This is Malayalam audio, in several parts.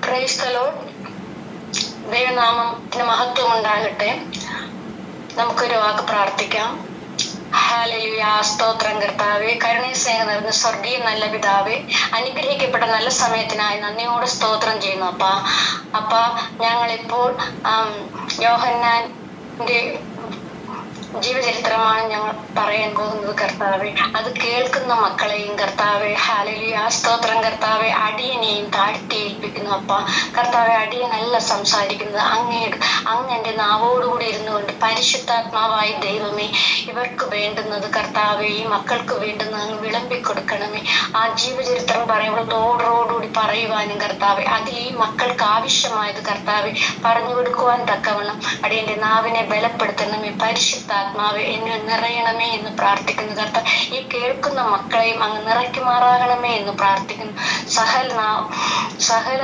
Praise the Lord. ദൈവനാമത്തിന് മഹത്വം ഉണ്ടാകട്ടെ. നമുക്കൊരു വാക്ക് പ്രാർത്ഥിക്കാം. ഹല്ലേലൂയ. സ്തോത്രം കർത്താവേ, കരുണയും സ്നേഹം നിറഞ്ഞ സ്വർഗീയ നല്ല പിതാവേ, അനുഗ്രഹിക്കപ്പെട്ട നല്ല സമയത്തിനായി നന്ദിയോടെ സ്തോത്രം ചെയ്യുന്നു അപ്പാ. ഞങ്ങളിപ്പോൾ യോഹന്നാന്റെ ജീവചരിത്രമാണ് ഞങ്ങൾ പറയാൻ പോകുന്നത് കർത്താവെ. അത് കേൾക്കുന്ന മക്കളെയും കർത്താവെ, ഹല്ലേലൂയ സ്തോത്രം കർത്താവെ, അടിയനെയും താഴ്ത്തി ഏൽപ്പിക്കുന്നു അപ്പ. കർത്താവെ, അടിയനല്ല സംസാരിക്കുന്നത്, അങ്ങന്റെ നാവോടുകൂടി ഇരുന്നു കൊണ്ട് പരിശുദ്ധാത്മാവായ ദൈവമേ, ഇവർക്ക് വേണ്ടുന്നത് കർത്താവെ, ഈ മക്കൾക്ക് വേണ്ടുന്നത് അങ്ങ് വിളമ്പിക്കൊടുക്കണമേ. ആ ജീവചരിത്രം പറയുമ്പോൾ തോടോടുകൂടി പറയുവാനും കർത്താവെ, അതിൽ ഈ മക്കൾക്ക് ആവശ്യമായത് കർത്താവെ പറഞ്ഞു കൊടുക്കുവാൻ തക്കവണ്ണം അടിയന്റെ നാവിനെ ബലപ്പെടുത്തണമേ. പരിശുദ്ധാത്മാവെ, എന്നെ നിറയണമേ എന്ന് പ്രാർത്ഥിക്കുന്നു കർത്താവ്. ഈ കേൾക്കുന്ന മക്കളെയും അങ്ങ് നിറയ്ക്കുമാറാകണമേ എന്ന് പ്രാർത്ഥിക്കുന്നു. സകല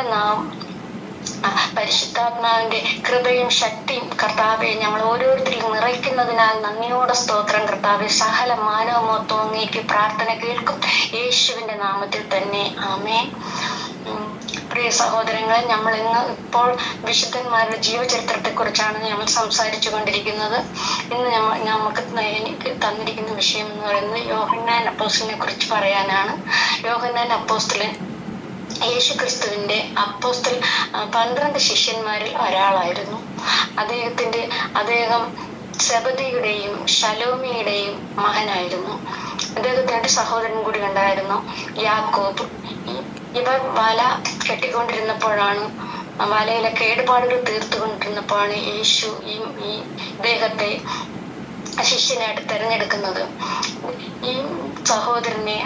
പരിശുദ്ധാത്മാവിന്റെ കൃപയും ശക്തിയും കർത്താവെ ഞങ്ങൾ ഓരോരുത്തരും നിറയ്ക്കുന്നതിനാൽ നന്ദിയോടെ സ്തോത്രം കർത്താവെ. സകല മാനവമൊത്തം അങ്ങേക്ക് പ്രാർത്ഥന കേൾക്കും, യേശുവിന്റെ നാമത്തിൽ തന്നെ ആമേൻ. പ്രിയ സഹോദരങ്ങളെ, നമ്മൾ ഇപ്പോൾ വിശുദ്ധന്മാരുടെ ജീവചരിത്രത്തെ കുറിച്ചാണ് നമ്മൾ സംസാരിച്ചു കൊണ്ടിരിക്കുന്നത്. ഇന്ന് എനിക്ക് തന്നിരിക്കുന്ന വിഷയം എന്ന് പറയുന്നത് യോഹന്നാൻ അപ്പോസ്തലനെ കുറിച്ച് പറയാനാണ്. യോഹന്നാൻ അപ്പോസ്തലൻ യേശു ക്രിസ്തുവിന്റെ 12 ശിഷ്യന്മാരിൽ ഒരാളായിരുന്നു. അദ്ദേഹം സെബദിയുടെയും ശലോമിയുടെയും മകനായിരുന്നു. അദ്ദേഹത്തിന് 2 സഹോദരൻ കൂടി ഉണ്ടായിരുന്നു, യാക്കോബ്. ഇവർ വല കെട്ടിക്കൊണ്ടിരുന്നപ്പോഴാണ്, വലയിലെ കേടുപാടുകൾ തീർത്തുകൊണ്ടിരുന്നപ്പോഴാണ് യേശു ഈ ഇദ്ദേഹത്തെ ശിഷ്യനായിട്ട് തിരഞ്ഞെടുക്കുന്നത്. ഈ സഹോദരനെ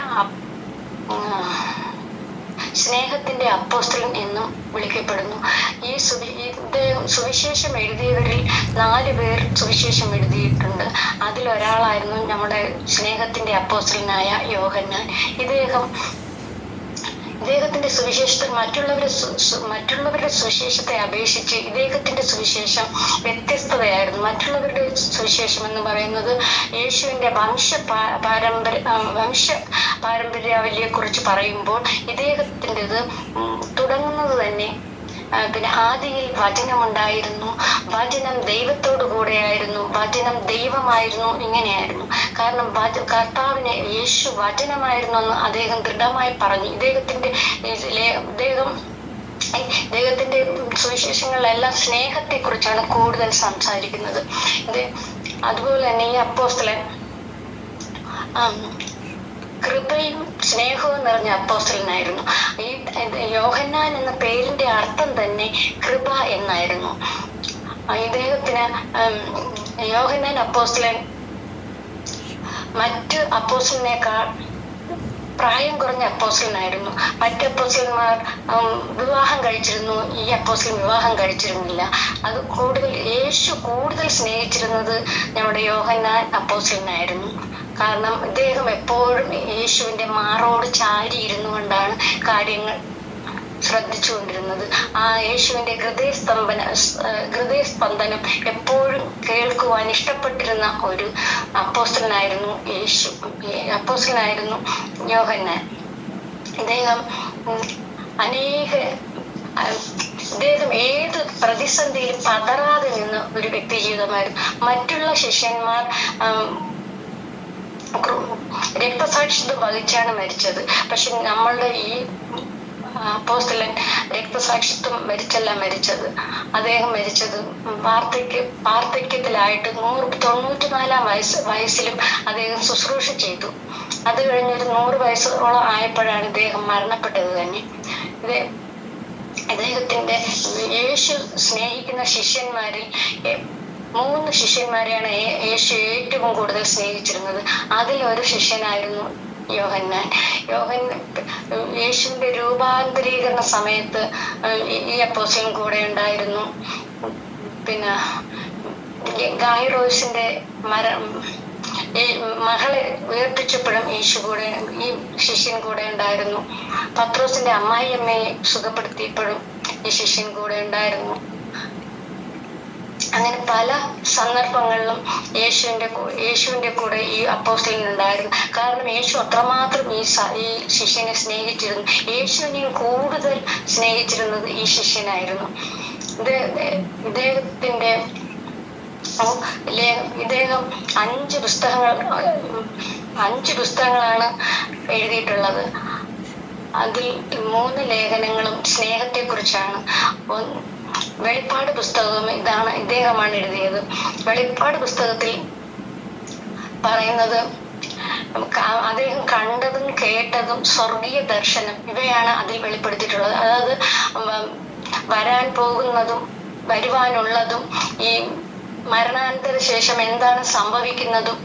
സ്നേഹത്തിന്റെ അപ്പോസ്തലൻ എന്നും വിളിക്കപ്പെടുന്നു. സുവിശേഷം എഴുതിയവരിൽ 4 പേർ സുവിശേഷം എഴുതിയിട്ടുണ്ട്. അതിലൊരാളായിരുന്നു നമ്മുടെ സ്നേഹത്തിന്റെ അപ്പോസ്തലനായ യോഹന്നാൻ. ഇദ്ദേഹത്തിന്റെ സുവിശേഷത്തിൽ മറ്റുള്ളവരുടെ സുവിശേഷത്തെ അപേക്ഷിച്ച് ഇദ്ദേഹത്തിന്റെ സുവിശേഷം വ്യത്യസ്തതയായിരുന്നു. മറ്റുള്ളവരുടെ സുവിശേഷം എന്ന് പറയുന്നത് യേശുവിന്റെ വംശ പാരമ്പര്യാവലിയെ കുറിച്ച് പറയുമ്പോൾ ഇദ്ദേഹത്തിൻ്റെത് തുടങ്ങുന്നത് തന്നെ പിന്നെ ആദിയിൽ വചനമുണ്ടായിരുന്നു, വചനം ദൈവത്തോടു കൂടെയായിരുന്നു, വചനം ദൈവമായിരുന്നു, ഇങ്ങനെയായിരുന്നു. കാരണം കർത്താവിനെ യേശു വചനമായിരുന്നു എന്ന് അദ്ദേഹം ദൃഢമായി പറഞ്ഞു. ഇദ്ദേഹത്തിന്റെ സുവിശേഷങ്ങളിലെല്ലാം സ്നേഹത്തെ കുറിച്ചാണ് കൂടുതൽ സംസാരിക്കുന്നത്. അതുപോലെ തന്നെ ഈ അപ്പോസ്തലൻ കൃപയും സ്നേഹവും നിറഞ്ഞ അപ്പോസ്തലനായിരുന്നു. ഈ യോഹന്നാൻ എന്ന പേരിന്റെ അർത്ഥം തന്നെ കൃപ എന്നായിരുന്നു. ഇദ്ദേഹത്തിന് യോഹന്നാൻ അപ്പോസ്തലൻ മറ്റ് അപ്പോസ്തലനേക്കാൾ പ്രായം കുറഞ്ഞ അപ്പോസ്തലനായിരുന്നു. മറ്റ് അപ്പോസ്തലന്മാർ വിവാഹം കഴിച്ചിരുന്നു, ഈ അപ്പോസ്തലൻ വിവാഹം കഴിച്ചിരുന്നില്ല. അത് യേശു കൂടുതൽ സ്നേഹിച്ചിരുന്നത് നമ്മുടെ യോഹന്നാൻ അപ്പോസ്തലനായിരുന്നു. കാരണം ഇദ്ദേഹം എപ്പോഴും യേശുവിന്റെ മാറോട് ചാരി ഇരുന്നു കൊണ്ടാണ് കാര്യങ്ങൾ ശ്രദ്ധിച്ചുകൊണ്ടിരുന്നത്. ആ യേശുവിന്റെ ഹൃദയസ്പന്ദനം എപ്പോഴും കേൾക്കുവാൻ ഇഷ്ടപ്പെട്ടിരുന്ന ഒരു അപ്പോസ്തലനായിരുന്നു യോഹന്നാൻ. ഇദ്ദേഹം ഏത് പ്രതിസന്ധിയിലും പതറാതെ നിന്ന ഒരു വ്യക്തി ജീവിതമായിരുന്നു. മറ്റുള്ള ശിഷ്യന്മാർ രക്തസാക്ഷിത്വം വഹിച്ചാണ് മരിച്ചത്. പക്ഷെ നമ്മളുടെ ഈ അപ്പോസ്തലൻ രക്തസാക്ഷിത്വം വരിച്ചല്ല മരിച്ചത്. അദ്ദേഹം മരിച്ചത് വാർദ്ധക്യത്തിലായിട്ട് 94 വയസ്സിലും അദ്ദേഹം ശുശ്രൂഷ ചെയ്തു. അത് കഴിഞ്ഞൊരു 100 വയസ്സോളം ആയപ്പോഴാണ് ഇദ്ദേഹം മരണപ്പെട്ടത് തന്നെ. ഇദ്ദേഹത്തിന്റെ യേശു സ്നേഹിക്കുന്ന ശിഷ്യന്മാരിൽ 3 ശിഷ്യന്മാരെയാണ് യേശു ഏറ്റവും കൂടുതൽ സ്നേഹിച്ചിരുന്നത്. അതിലൊരു ശിഷ്യനായിരുന്നു യോഹന്നാൻ. യേശുവിന്റെ രൂപാന്തരീകരണ സമയത്ത് ഈ അപ്പോസ്തലൻ കൂടെ ഉണ്ടായിരുന്നു. പിന്നെ ഗായിറോസിന്റെ മകളെ ഉയർപ്പിച്ചപ്പോഴും ഈ ശിഷ്യൻ കൂടെ ഉണ്ടായിരുന്നു. പത്രോസിന്റെ അമ്മായിയമ്മയെ സുഖപ്പെടുത്തിയപ്പോഴും ഈ ശിഷ്യൻ കൂടെ ഉണ്ടായിരുന്നു. അങ്ങനെ പല സന്ദർഭങ്ങളിലും യേശുവിന്റെ കൂടെ ഈ അപ്പോസ്തലൻ ഉണ്ടായിരുന്നു. കാരണം യേശു അത്രമാത്രം ഈ ശിഷ്യനെ സ്നേഹിച്ചിരുന്നു. യേശുവിനെയും കൂടുതൽ സ്നേഹിച്ചിരുന്നത് ഈ ശിഷ്യനായിരുന്നു. ഇദ്ദേഹത്തിന്റെ ഇദ്ദേഹം 5 പുസ്തകങ്ങളാണ് എഴുതിയിട്ടുള്ളത്. അതിൽ 3 ലേഖനങ്ങളും സ്നേഹത്തെ കുറിച്ചാണ്. വെളിപ്പാട് പുസ്തകം ഇദ്ദേഹമാണ് എഴുതിയത്. വെളിപ്പാട് പുസ്തകത്തിൽ പറയുന്നത് അദ്ദേഹം കണ്ടതും കേട്ടതും സ്വർഗീയ ദർശനം ഇവയാണ് അതിൽ വെളിപ്പെടുത്തിയിട്ടുള്ളത്. അതായത് വരാൻ പോകുന്നതും വരുവാനുള്ളതും ഈ മരണാനന്തര ശേഷം എന്താണ് സംഭവിക്കുന്നതും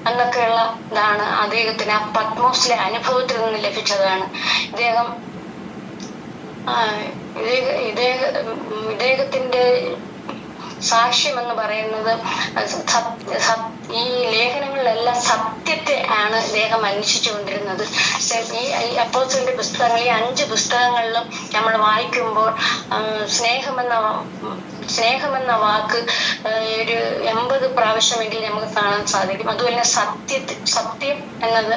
എന്നൊക്കെയുള്ള ഇതാണ് അദ്ദേഹത്തിന് ആ പത്മോസിലെ അനുഭവത്തിൽ നിന്ന് ലഭിച്ചതാണ്. ഇദ്ദേഹത്തിന്റെ സാക്ഷ്യം എന്ന് പറയുന്നത് ഈ ലേഖനങ്ങളിലെല്ലാം സത്യത്തെ ആണ് ഇദ്ദേഹം അന്വേഷിച്ചുകൊണ്ടിരുന്നത്. ഈ അപ്പോസ്തലന്റെ പുസ്തകങ്ങൾ, ഈ 5 പുസ്തകങ്ങളിലും നമ്മൾ വായിക്കുമ്പോൾ സ്നേഹമെന്ന വാക്ക് ഒരു 80 പ്രാവശ്യമെങ്കിലും നമുക്ക് കാണാൻ സാധിക്കും. അതുപോലെ സത്യം എന്നത്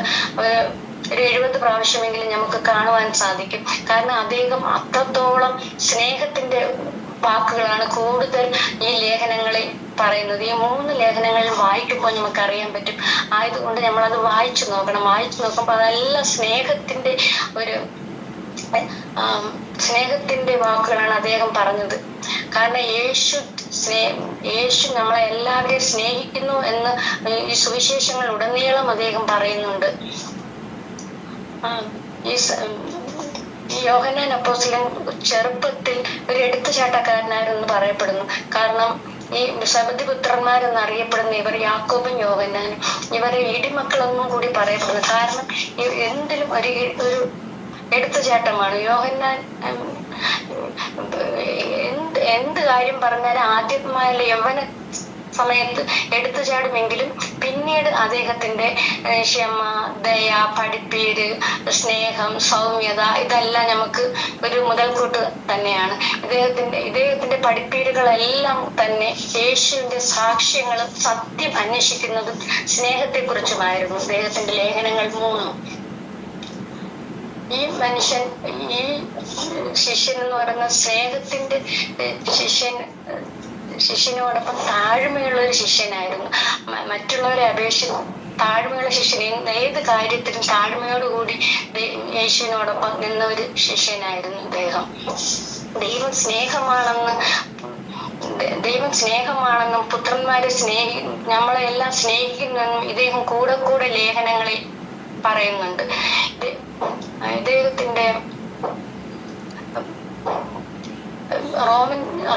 ഒരു 70 പ്രാവശ്യമെങ്കിലും നമുക്ക് കാണുവാൻ സാധിക്കും. കാരണം അദ്ദേഹം അത്രത്തോളം സ്നേഹത്തിന്റെ വാക്കുകളാണ് കൂടുതൽ ഈ ലേഖനങ്ങളിൽ പറയുന്നത്. ഈ 3 ലേഖനങ്ങളിൽ വായിക്കുമ്പോൾ നമുക്ക് അറിയാൻ പറ്റും. ആയതുകൊണ്ട് നമ്മളത് വായിച്ചു നോക്കണം. വായിച്ചു നോക്കുമ്പോൾ അതെല്ലാം സ്നേഹത്തിന്റെ വാക്കുകളാണ് അദ്ദേഹം പറഞ്ഞത്. കാരണം യേശു നമ്മളെ എല്ലാവരെയും സ്നേഹിക്കുന്നു എന്ന് ഈ സുവിശേഷങ്ങൾ ഉടനീളം അദ്ദേഹം പറയുന്നുണ്ട്. ഈ യോഹന്നാൻ അപ്പോസ്തലൻ ചെറുപ്പത്തിൽ ഒരു എടുത്തുചാട്ടക്കാരനായിരുന്നു പറയപ്പെടുന്നു. കാരണം ഈ സബദിപുത്രന്മാരെന്നറിയപ്പെടുന്ന ഇവർ യാക്കോബും യോഹന്നാനും ഇവരെ ഇടിമക്കളൊന്നും കൂടി പറയപ്പെടുന്നു. കാരണം എന്തിലും ഒരു എടുത്തുചാട്ടമാണ്. യോഹന്നാൻ എന്ത് കാര്യം പറഞ്ഞാലും ആദ്യമായുള്ള യൗവന സമയത്ത് എടുത്തുചാടുമെങ്കിലും പിന്നീട് അദ്ദേഹത്തിന്റെ ക്ഷമ, ദയ, പഠിപ്പീര്, സ്നേഹം, സൗമ്യത ഇതെല്ലാം നമുക്ക് ഒരു മുതൽക്കൂട്ട് തന്നെയാണ്. ഇദ്ദേഹത്തിന്റെ പഠിപ്പീരുകളെല്ലാം തന്നെ യേശുവിന്റെ സാക്ഷ്യങ്ങളും സത്യം അന്വേഷിക്കുന്നതും സ്നേഹത്തെ കുറിച്ചുമായിരുന്നു ഇദ്ദേഹത്തിന്റെ ലേഖനങ്ങൾ 3. ഈ മനുഷ്യൻ, ഈ ശിഷ്യൻ എന്ന് പറയുന്ന സ്നേഹത്തിന്റെ ശിഷ്യനോടൊപ്പം താഴ്മയുള്ള ഒരു ശിഷ്യനായിരുന്നു. മറ്റുള്ളവരെ അപേക്ഷിച്ച് താഴ്മയുള്ള ശിഷ്യൻ, ഏത് കാര്യത്തിലും താഴ്മയോടുകൂടി യേശുവിനോടൊപ്പം നിന്ന ഒരു ശിഷ്യനായിരുന്നു ഇദ്ദേഹം. ദൈവം സ്നേഹമാണെന്നും പുത്രന്മാരെ നമ്മളെല്ലാം സ്നേഹിക്കുന്നെന്നും ഇദ്ദേഹം കൂടെ ലേഖനങ്ങളിൽ പറയുന്നുണ്ട്. ഇദ്ദേഹത്തിന്റെ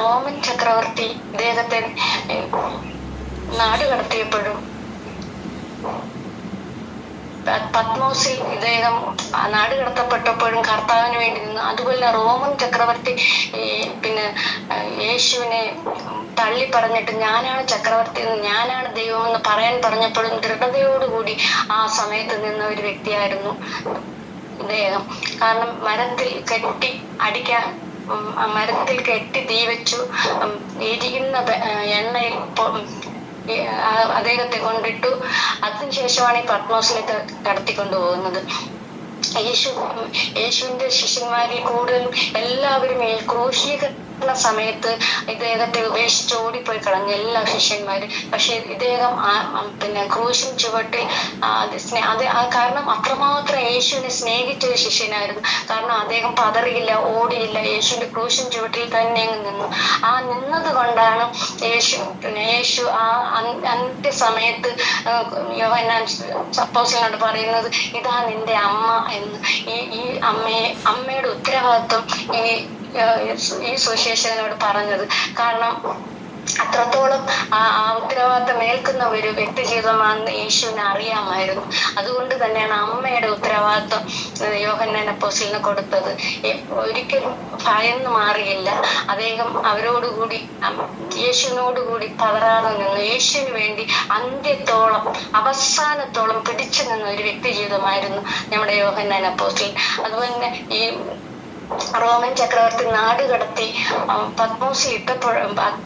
റോമൻ ചക്രവർത്തി ഇദ്ദേഹത്തെ നാടുകടത്തിയപ്പോഴും പത്മോസിൽ ഇദ്ദേഹം നാടുകടത്തപ്പെട്ടപ്പോഴും കർത്താവിന് വേണ്ടി നിന്നു. അതുപോലെ റോമൻ ചക്രവർത്തി യേശുവിനെ തള്ളി പറഞ്ഞിട്ട് ഞാനാണ് ചക്രവർത്തി എന്ന്, ഞാനാണ് ദൈവമെന്ന് പറയാൻ പറഞ്ഞപ്പോഴും ദൃഢതയോടുകൂടി ആ സമയത്ത് നിന്ന ഒരു വ്യക്തിയായിരുന്നു ഇദ്ദേഹം. കാരണം മരത്തിൽ കെട്ടി തീ വെച്ചു എരിയുന്ന എണ്ണയിൽ അദ്ദേഹത്തെ കൊണ്ടിട്ടു. അതിനുശേഷമാണ് ഈ പത്മോസിലേക്ക് കടത്തിക്കൊണ്ടുപോകുന്നത്. യേശുവിന്റെ ശിഷ്യന്മാരിൽ കൂടുതലും എല്ലാവരും ക്രൂശീകരണ സമയത്ത് ഇദ്ദേഹത്തെ ഉപേക്ഷിച്ച് ഓടിപ്പോയി കളഞ്ഞു എല്ലാ ശിഷ്യന്മാരും. പക്ഷെ ഇദ്ദേഹം ക്രൂശിൻ ചുവട്ടിൽ കാരണം അത്രമാത്രം യേശുവിനെ സ്നേഹിച്ച ഒരു ശിഷ്യനായിരുന്നു. കാരണം അദ്ദേഹം പതറിയില്ല, ഓടിയില്ല, യേശുവിന്റെ ക്രൂശിൻ ചുവട്ടിൽ തന്നെ നിന്നു. ആ നിന്നത് കൊണ്ടാണ് യേശു ആ അന്ത്യസമയത്ത് യോഹന്നാൻ അപ്പോസ്തലനോട് പറയുന്നത്, ഇതാ നിന്റെ അമ്മ എന്ന്. ഈ അമ്മയുടെ ഉത്തരവാദിത്വം ഈ സുവിശേഷകനോട് പറഞ്ഞത്. കാരണം അത്രത്തോളം ആ ഉത്തരവാദിത്തം ഏൽക്കുന്ന ഒരു വ്യക്തി ജീവിതമാണെന്ന് യേശുവിനെ അറിയാമായിരുന്നു. അതുകൊണ്ട് തന്നെയാണ് അമ്മയുടെ ഉത്തരവാദിത്വം യോഹന്നാൻ അപ്പോസ്തലന് കൊടുത്തത്. ഒരിക്കലും ഭയന്ന് മാറിയില്ല. അദ്ദേഹം യേശുവിനോടുകൂടി പതറാതെ നിന്നു. യേശുവിന് വേണ്ടി അന്ത്യത്തോളം അവസാനത്തോളം പിടിച്ചു നിന്ന ഒരു വ്യക്തി ജീവിതമായിരുന്നു നമ്മുടെ യോഹന്നാൻ അപ്പോസ്തലൻ. അതുപോലെ തന്നെ ഈ റോമൻ ചക്രവർത്തി നാട് കടത്തി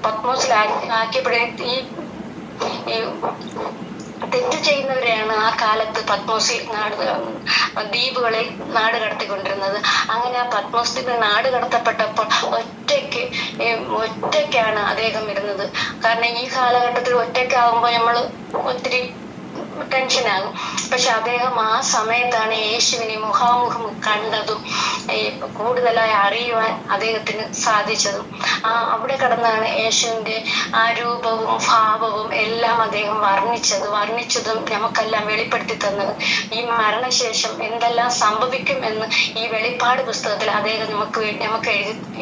പത്മോസിൽ ആക്കിയപ്പോഴേ ഈ തെറ്റ് ചെയ്യുന്നവരെയാണ് ആ കാലത്ത് പത്മോസിൽ ദ്വീപുകളിൽ നാട് കടത്തിക്കൊണ്ടിരുന്നത്. അങ്ങനെ ആ പത്മോസിൽ നാട് കടത്തപ്പെട്ടപ്പോൾ ഒറ്റയ്ക്കാണ് അദ്ദേഹം ഇരുന്നത്. കാരണം ഈ കാലഘട്ടത്തിൽ ഒറ്റയ്ക്കാകുമ്പോൾ നമ്മള് ഒത്തിരി ടെൻഷനാകും. പക്ഷെ അദ്ദേഹം ആ സമയത്താണ് യേശുവിനെ മുഖാമുഖം കണ്ടതും കൂടുതലായി അറിയുവാൻ അദ്ദേഹത്തിന് സാധിച്ചതും. അവിടെ കടന്നാണ് യേശുവിന്റെ ആ രൂപവും ഭാവവും എല്ലാം അദ്ദേഹം വർണ്ണിച്ചതും നമുക്കെല്ലാം വെളിപ്പെടുത്തി തന്നത്. ഈ മരണശേഷം എന്തെല്ലാം സംഭവിക്കും എന്ന് ഈ വെളിപ്പാട് പുസ്തകത്തിൽ അദ്ദേഹം നമുക്ക്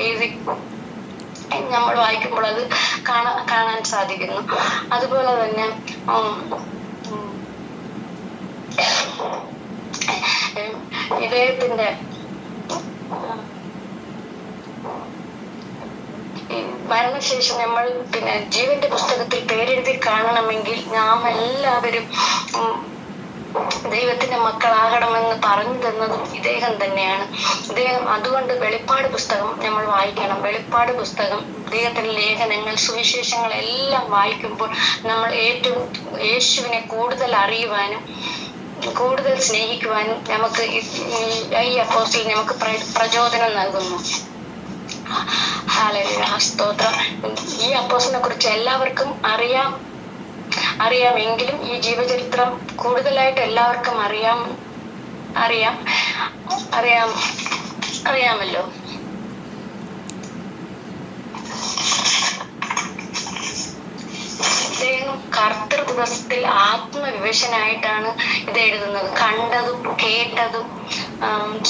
എഴുതി നമ്മൾ വായിക്കുമ്പോൾ അത് കാണാൻ സാധിക്കുന്നു. അതുപോലെ തന്നെ ഇദ്ദേഹത്തിന്റെ മരണശേഷം നമ്മൾ ജീവന്റെ പുസ്തകത്തിൽ പേരെഴുതി കാണണമെങ്കിൽ നാം എല്ലാവരും ദൈവത്തിന്റെ മക്കളാകണമെന്ന് പറഞ്ഞു തന്നതും ഇദ്ദേഹം തന്നെയാണ്. അതുകൊണ്ട് വെളിപ്പാട് പുസ്തകം നമ്മൾ വായിക്കണം. വെളിപ്പാട് പുസ്തകം, ദൈവത്തിന്റെ ലേഖനങ്ങൾ, സുവിശേഷങ്ങൾ എല്ലാം വായിക്കുമ്പോൾ നമ്മൾ ഏറ്റവും യേശുവിനെ കൂടുതൽ അറിയുവാനും കൂടുതൽ സ്നേഹിക്കുവാനും നമുക്ക് ഈ അപ്പോസ്തലൻ നമുക്ക് പ്രചോദനം നൽകുന്നു. ഹല്ലേലൂയ, സ്തോത്രം. ഈ അപ്പോസ്തലനെ കുറിച്ച് എല്ലാവർക്കും അറിയാമെങ്കിലും ഈ ജീവചരിത്രം കൂടുതലായിട്ട് എല്ലാവർക്കും അറിയാമല്ലോ. അദ്ദേഹം കർത്തൃ ദിവസത്തിൽ ആത്മവിവശനായിട്ടാണ് ഇത് എഴുതുന്നത്. കണ്ടതും കേട്ടതും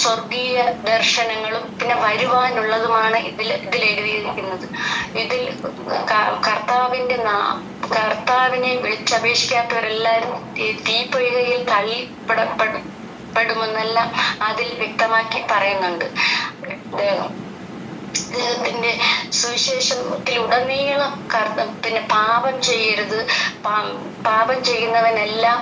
സ്വർഗീയ ദർശനങ്ങളും പിന്നെ വരുവാനുള്ളതുമാണ് ഇതിൽ എഴുതിയിരിക്കുന്നത്. ഇതിൽ കർത്താവിനെ വിളിച്ചപേക്ഷിക്കാത്തവരെല്ലാരും തീപ്പൊയ്കയിൽ തള്ളിപ്പെടുമെന്നെല്ലാം അതിൽ വ്യക്തമാക്കി പറയുന്നുണ്ട്. അദ്ദേഹത്തിന്റെ സുവിശേഷത്തിലുടനീളം പാപം ചെയ്യരുത്, പാപം ചെയ്യുന്നവനെല്ലാം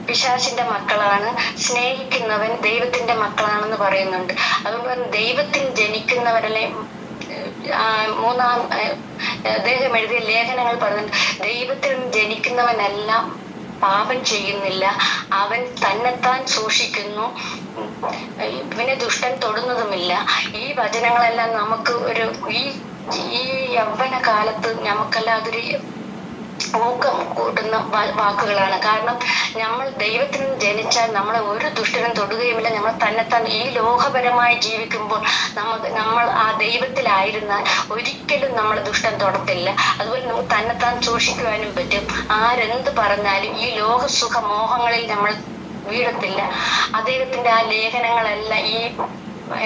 പിശാചിന്റെ മക്കളാണ്, സ്നേഹിക്കുന്നവൻ ദൈവത്തിന്റെ മക്കളാണെന്ന് പറയുന്നുണ്ട്. അതുകൊണ്ട് ദൈവത്തിൽ ജനിക്കുന്നവരല്ലേ അദ്ദേഹം എഴുതിയ ലേഖനങ്ങൾ പറയുന്നുണ്ട്, ദൈവത്തിൽ ജനിക്കുന്നവനെല്ലാം പാപം ചെയ്യുന്നില്ല, അവൻ തന്നെത്താൻ സൂക്ഷിക്കുന്നു, ഇവനെ ദുഷ്ടൻ തൊടുന്നതുമില്ല. ഈ വചനങ്ങളെല്ലാം നമുക്ക് ഈ യൗവന കാലത്ത് നമുക്കെല്ലാം അതൊരു ഊക്കം കൂട്ടുന്ന വാക്കുകളാണ്. കാരണം നമ്മൾ ദൈവത്തിൽ നിന്ന് ജനിച്ചാൽ നമ്മളെ ഒരു ദുഷ്ടനും തൊടുകയുമില്ല. നമ്മൾ തന്നെത്താൻ ഈ ലോകപരമായി ജീവിക്കുമ്പോൾ നമ്മൾ ആ ദൈവത്തിലായിരുന്നാൽ ഒരിക്കലും നമ്മളെ ദുഷ്ടൻ തൊടത്തില്ല. അതുപോലെ നമുക്ക് തന്നെത്താൻ സൂക്ഷിക്കുവാനും പറ്റും. ആരെന്ത് പറഞ്ഞാലും ഈ ലോകസുഖ മോഹങ്ങളിൽ നമ്മൾ വീഴത്തില്ല. അദ്ദേഹത്തിന്റെ ആ ലേഖനങ്ങളെല്ലാം ഈ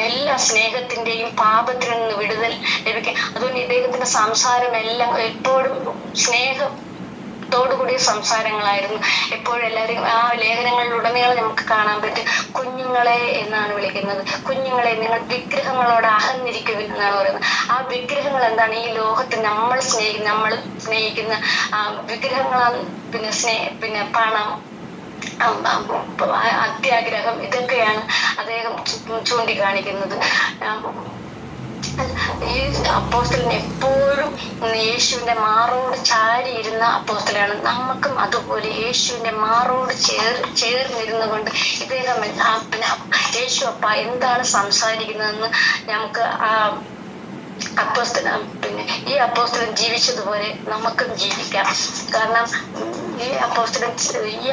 എല്ലാ സ്നേഹത്തിന്റെയും പാപത്തിൽ നിന്ന് വിടുതൽ ലഭിക്കും. അതുകൊണ്ട് ഇദ്ദേഹത്തിന്റെ സംസാരം എല്ലാം എപ്പോഴും സ്നേഹത്തോടുകൂടിയ സംസാരങ്ങളായിരുന്നു. എപ്പോഴും എല്ലാവരും ആ ലേഖനങ്ങളിലുടനീളം നമുക്ക് കാണാൻ പറ്റും. കുഞ്ഞുങ്ങളെ എന്നാണ് വിളിക്കുന്നത്. കുഞ്ഞുങ്ങളെ, നിങ്ങൾ വിഗ്രഹങ്ങളോട് അകന്നിരിക്കുവിൻ എന്നാണ് പറയുന്നത്. ആ വിഗ്രഹങ്ങൾ എന്താണ്? ഈ ലോകത്തിൽ നമ്മൾ സ്നേഹിക്കുന്ന വിഗ്രഹങ്ങളാണ്. പിന്നെ പണം, അത്യാഗ്രഹം, ഇതൊക്കെയാണ് അദ്ദേഹം ചൂണ്ടിക്കാണിക്കുന്നത്. ഈ അപ്പോസ്തലൻ എപ്പോഴും യേശുവിന്റെ മാറോട് ചാരിയിരുന്ന അപ്പോസ്തലനാണ്. നമുക്കും അതുപോലെ യേശുവിന്റെ മാറോട് ചേർന്നിരുന്നു കൊണ്ട് ഇദ്ദേഹം യേശു അപ്പ എന്താണ് സംസാരിക്കുന്നതെന്ന് നമുക്ക് ഈ അപ്പോസ്തലൻ ജീവിച്ചതുപോലെ നമുക്കും ജീവിക്കാം. കാരണം ഈ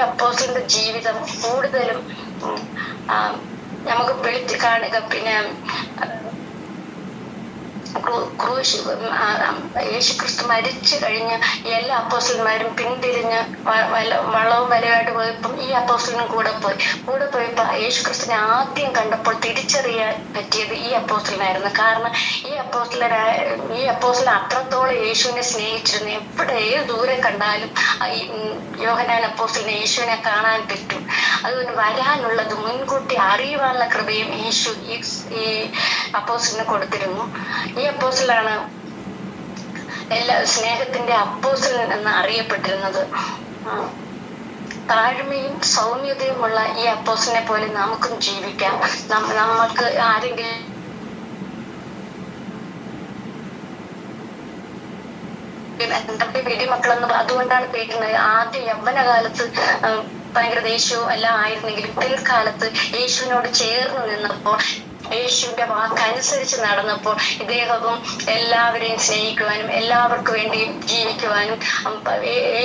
അപ്പോസ്തലന്റെ ജീവിതം കൂടുതലും നമുക്ക് വിളിച്ച് കാണുക. പിന്നെ യേശുക്രിസ്തു മരിച്ചു കഴിഞ്ഞ് എല്ലാ അപ്പോസ്തലന്മാരും പിന്തിരിഞ്ഞ് വള്ളവും വലയുമായിട്ട് പോയപ്പം ഈ അപ്പോസ്തലനും കൂടെ പോയപ്പോ യേശുക്രിസ്തുവിനെ ആദ്യം കണ്ടപ്പോൾ തിരിച്ചറിയാൻ പറ്റിയത് ഈ അപ്പോസ്തലനായിരുന്നു. കാരണം ഈ അപ്പോസ്തലൻ അത്രത്തോളം യേശുവിനെ സ്നേഹിച്ചിരുന്നു. ഏത് ദൂരെ കണ്ടാലും യോഹന്നാൻ അപ്പോസ്തലന് യേശുവിനെ കാണാൻ പറ്റും. അതുകൊണ്ട് വരാനുള്ളത് മുൻകൂട്ടി അറിയുവാനുള്ള കൃപയും യേശു ഈ അപ്പോസ്തലന് കൊടുത്തിരുന്നു. ഈ അപ്പോസ്തലനാണ് എല്ലാ സ്നേഹത്തിന്റെ അപ്പോസ്തലൻ എന്ന് അറിയപ്പെട്ടിരുന്നത്. താഴ്മയും സൗമ്യതയുമുള്ള ഈ അപ്പോസ്തലനെ പോലെ നമുക്കും ജീവിക്കാം. നമുക്ക് ആരെങ്കിലും എന്റെ വലിയ മക്കളെന്ന് അതുകൊണ്ടാണ് പേരുന്നത്. ആദ്യ യൗവനകാലത്ത് ഭയങ്കര ദേഷ്യവും എല്ലാം ആയിരുന്നെങ്കിലും പിൽക്കാലത്ത് യേശുവിനോട് ചേർന്ന് നിന്നപ്പോൾ, യേശുവിന്റെ വാക്കനുസരിച്ച് നടന്നപ്പോൾ ഇദ്ദേഹവും എല്ലാവരെയും സ്നേഹിക്കുവാനും എല്ലാവർക്കും വേണ്ടിയും ജീവിക്കുവാനും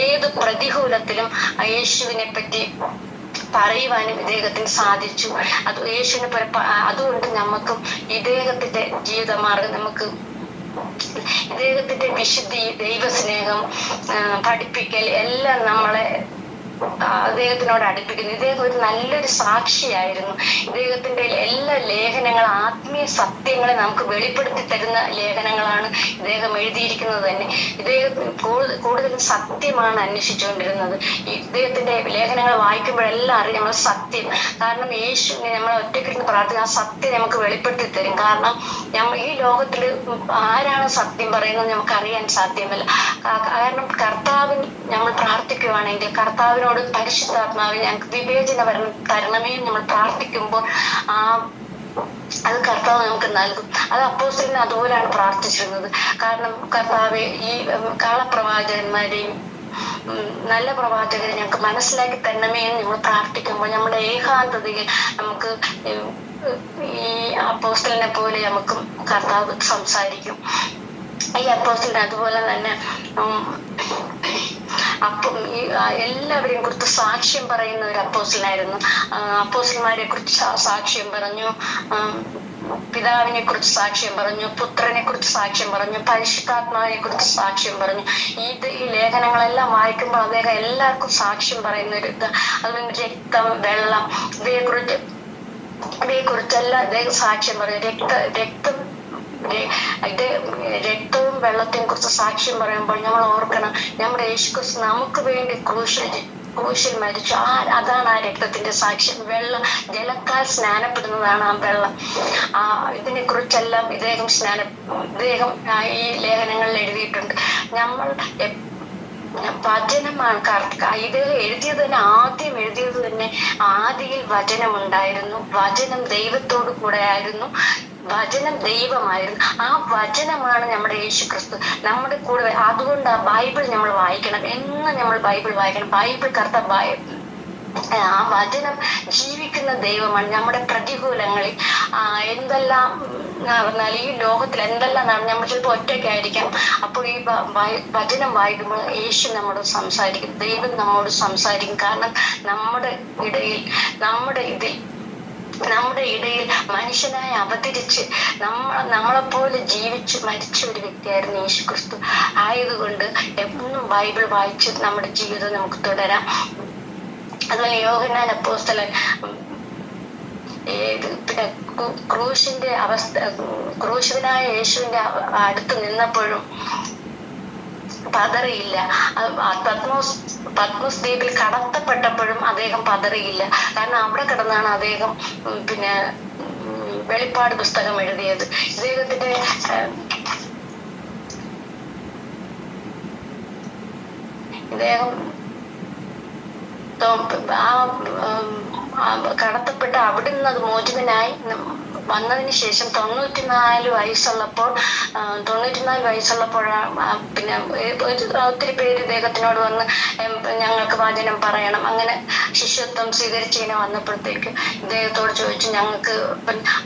ഏത് പ്രതികൂലത്തിലും യേശുവിനെ പറ്റി പറയുവാനും ഇദ്ദേഹത്തിന് സാധിച്ചു. അത് യേശുവിനെ അതുകൊണ്ട് നമുക്കും ഇദ്ദേഹത്തിന്റെ ജീവിതമാർഗം, നമുക്ക് ഇദ്ദേഹത്തിന്റെ വിശുദ്ധി, ദൈവസ്നേഹം, പഠിപ്പിക്കൽ എല്ലാം നമ്മളെ അദ്ദേഹത്തിനോട് അടുപ്പിക്കുന്നു. ഇദ്ദേഹം ഒരു നല്ലൊരു സാക്ഷിയായിരുന്നു. ഇദ്ദേഹത്തിന്റെ എല്ലാ ലേഖനങ്ങൾ ആത്മീയ സത്യങ്ങളെ നമുക്ക് വെളിപ്പെടുത്തി തരുന്ന ലേഖനങ്ങളാണ് ഇദ്ദേഹം എഴുതിയിരിക്കുന്നത് തന്നെ. ഇദ്ദേഹത്തിന് കൂടുതലും സത്യമാണ് അന്വേഷിച്ചുകൊണ്ടിരുന്നത്. ഇദ്ദേഹത്തിന്റെ ലേഖനങ്ങൾ വായിക്കുമ്പോഴെല്ലാം അറിയാം നമ്മൾ സത്യം. കാരണം യേശു നമ്മളെ ഒറ്റയ്ക്കിരുന്ന് പ്രാർത്ഥിക്കുന്ന ആ സത്യം നമുക്ക് വെളിപ്പെടുത്തി തരും. കാരണം ഈ ലോകത്തിൽ ആരാണ് സത്യം പറയുന്നത് നമുക്കറിയാൻ സാധ്യമല്ല. കാരണം കർത്താവിന് നമ്മൾ പ്രാർത്ഥിക്കുകയാണെങ്കിൽ കർത്താവിനോട് പരിശുദ്ധാത്മാവിൽ ഞങ്ങൾക്ക് വിവേചന തരണമേ നമ്മൾ പ്രാർത്ഥിക്കുമ്പോൾ അത് കർത്താവ് നമുക്ക് നൽകും. അത് അപ്പോസ്തലൻ അതുപോലെയാണ് പ്രാർത്ഥിച്ചിരുന്നത്. കാരണം കർത്താവെ ഈ കള്ളപ്രവാചകന്മാരെയും നല്ല പ്രവാചകരെ ഞങ്ങൾക്ക് മനസ്സിലാക്കി തരണമേ എന്ന് നമ്മൾ പ്രാർത്ഥിക്കുമ്പോൾ നമ്മുടെ ഏകാന്തതയിൽ നമുക്ക് ഈ അപ്പോസ്തലനെ പോലെ നമുക്കും കർത്താവ് സംസാരിക്കും. ഈ അപ്പോസ്തലൻ അതുപോലെ തന്നെ അപ്പം ഈ എല്ലാവരെയും കുറിച്ച് സാക്ഷ്യം പറയുന്ന ഒരു അപ്പോസ്തലനായിരുന്നു. അപ്പോസ്തലന്മാരെ കുറിച്ച് സാക്ഷ്യം പറഞ്ഞു, പിതാവിനെ കുറിച്ച് സാക്ഷ്യം പറഞ്ഞു, പുത്രനെ കുറിച്ച് സാക്ഷ്യം പറഞ്ഞു, പരിശുദ്ധാത്മാവിനെ കുറിച്ച് സാക്ഷ്യം പറഞ്ഞു. ഈ ലേഖനങ്ങളെല്ലാം വായിക്കുമ്പോൾ അദ്ദേഹം എല്ലാവർക്കും സാക്ഷ്യം പറയുന്ന ഒരു ഇത്. അതുപോലെ രക്തം, വെള്ളം, ഇതേക്കുറിച്ചെല്ലാം അദ്ദേഹം സാക്ഷ്യം പറഞ്ഞു. രക്തവും വെള്ളത്തെയും കുറിച്ച് സാക്ഷ്യം പറയുമ്പോൾ നമ്മൾ ഓർക്കണം, നമ്മുടെ യേശുക്രിസ്തു നമുക്ക് വേണ്ടി ക്രൂശിൽ മരിച്ചു. അതാണ് ആ രക്തത്തിന്റെ സാക്ഷ്യം. വെള്ളം, ജലത്താൽ സ്നാനപ്പെടുന്നതാണ് ആ വെള്ളം. ഇതിനെ കുറിച്ചെല്ലാം ഇദ്ദേഹം ഈ ലേഖനങ്ങളിൽ എഴുതിയിട്ടുണ്ട്. നമ്മൾ വചനമാണ് ഇദ്ദേഹം എഴുതിയത് തന്നെ. ആദ്യം എഴുതിയത് തന്നെ ആദിയിൽ വചനമുണ്ടായിരുന്നു, വചനം ദൈവത്തോടു കൂടെ ആയിരുന്നു, വചനം ദൈവമായിരുന്നു. ആ വചനമാണ് നമ്മുടെ യേശുക്രിസ്തു നമ്മുടെ കൂടെ. അതുകൊണ്ട് ആ ബൈബിൾ നമ്മൾ വായിക്കണം. എന്നും നമ്മൾ ബൈബിൾ വായിക്കണം. ആ വചനം ജീവിക്കുന്ന ദൈവമാണ്. നമ്മുടെ പ്രതികൂലങ്ങളിൽ എന്തെല്ലാം നടന്നാൽ, ഈ ലോകത്തിൽ എന്തെല്ലാം നടന്നു, നമ്മൾ ചിലപ്പോൾ ഒറ്റയ്ക്കായിരിക്കാം. അപ്പോൾ ഈ വചനം വായിക്കുമ്പോൾ യേശു നമ്മോട് സംസാരിക്കും, ദൈവം നമ്മോട് സംസാരിക്കും. കാരണം നമ്മുടെ ഇടയിൽ മനുഷ്യനായി അവതരിച്ച് നമ്മളെപ്പോലെ ജീവിച്ച് മരിച്ച ഒരു വ്യക്തിയായിരുന്നു യേശുക്രിസ്തു. ആയതുകൊണ്ട് എന്നും ബൈബിൾ വായിച്ച് നമ്മുടെ ജീവിതം നമുക്ക് തുടരാം. അതുപോലെ യോഹന്നാൻ അപ്പോസ്തലൻ പിന്നെ ക്രൂശിന്റെ ക്രൂശിതനായ യേശുവിന്റെ അടുത്ത് നിന്നപ്പോഴും പതറിയില്ല. പത്മോസ് ദ്വീപിൽ കടത്തപ്പെട്ടപ്പോഴും അദ്ദേഹം പതറിയില്ല. കാരണം അവിടെ കിടന്നാണ് അദ്ദേഹം പിന്നെ വെളിപ്പാട് പുസ്തകം എഴുതിയത്. ഇദ്ദേഹം കടത്തപ്പെട്ട് അവിടുന്ന് അത് മോചിതനായി വന്നതിന് ശേഷം 94 വയസ്സുള്ളപ്പോഴാണ് പിന്നെ ഒത്തിരി പേര് ഇദ്ദേഹത്തിനോട് വന്ന് ഞങ്ങൾക്ക് വചനം പറയണം, അങ്ങനെ ശിഷ്യത്വം സ്വീകരിച്ചിങ്ങനെ വന്നപ്പോഴത്തേക്ക് ഇദ്ദേഹത്തോട് ചോദിച്ചു ഞങ്ങൾക്ക്.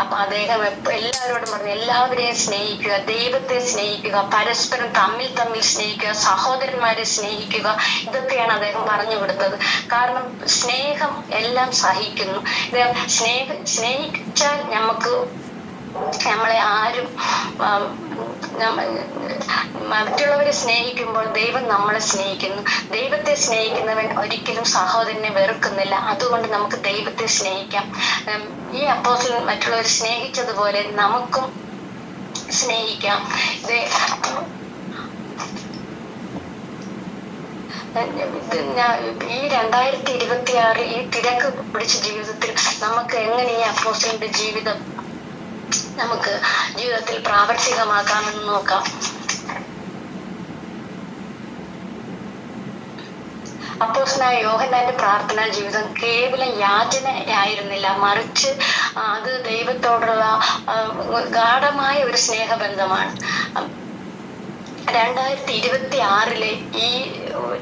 അപ്പൊ അദ്ദേഹം എല്ലാവരോടും പറഞ്ഞു എല്ലാവരെയും സ്നേഹിക്കുക, ദൈവത്തെ സ്നേഹിക്കുക, പരസ്പരം തമ്മിൽ സ്നേഹിക്കുക, സഹോദരന്മാരെ സ്നേഹിക്കുക. ഇതൊക്കെയാണ് അദ്ദേഹം പറഞ്ഞു കൊടുത്തത്. കാരണം സ്നേഹം എല്ലാം സഹിക്കുന്നു. സ്നേഹിച്ചാൽ നമ്മളെ ആരും മറ്റുള്ളവരെ സ്നേഹിക്കുമ്പോൾ ദൈവം നമ്മളെ സ്നേഹിക്കുന്നു. ദൈവത്തെ സ്നേഹിക്കുന്നവൻ ഒരിക്കലും സഹോദരനെ വെറുക്കുന്നില്ല. അതുകൊണ്ട് നമുക്ക് ദൈവത്തെ സ്നേഹിക്കാം. ഈ അപ്പോസ്തലൻ മറ്റുള്ളവരെ സ്നേഹിച്ചതുപോലെ നമുക്കും സ്നേഹിക്കാം. ഈ 2026 ഈ തിരക്ക് പിടിച്ച ജീവിതത്തിൽ നമുക്ക് എങ്ങനെ ഈ അപ്പോസ്തലന്റെ ജീവിതം നമുക്ക് ജീവിതത്തിൽ പ്രാവർത്തികമാക്കാമെന്ന് നോക്കാം. അപ്പോസ്തലനായ യോഹന്നാന്റെ പ്രാർത്ഥനാ ജീവിതം കേവലം യാചനയായിരുന്നില്ല, മറിച്ച് അത് ദൈവത്തോടുള്ള ഗാഢമായ ഒരു സ്നേഹബന്ധമാണ്. 2026 ഈ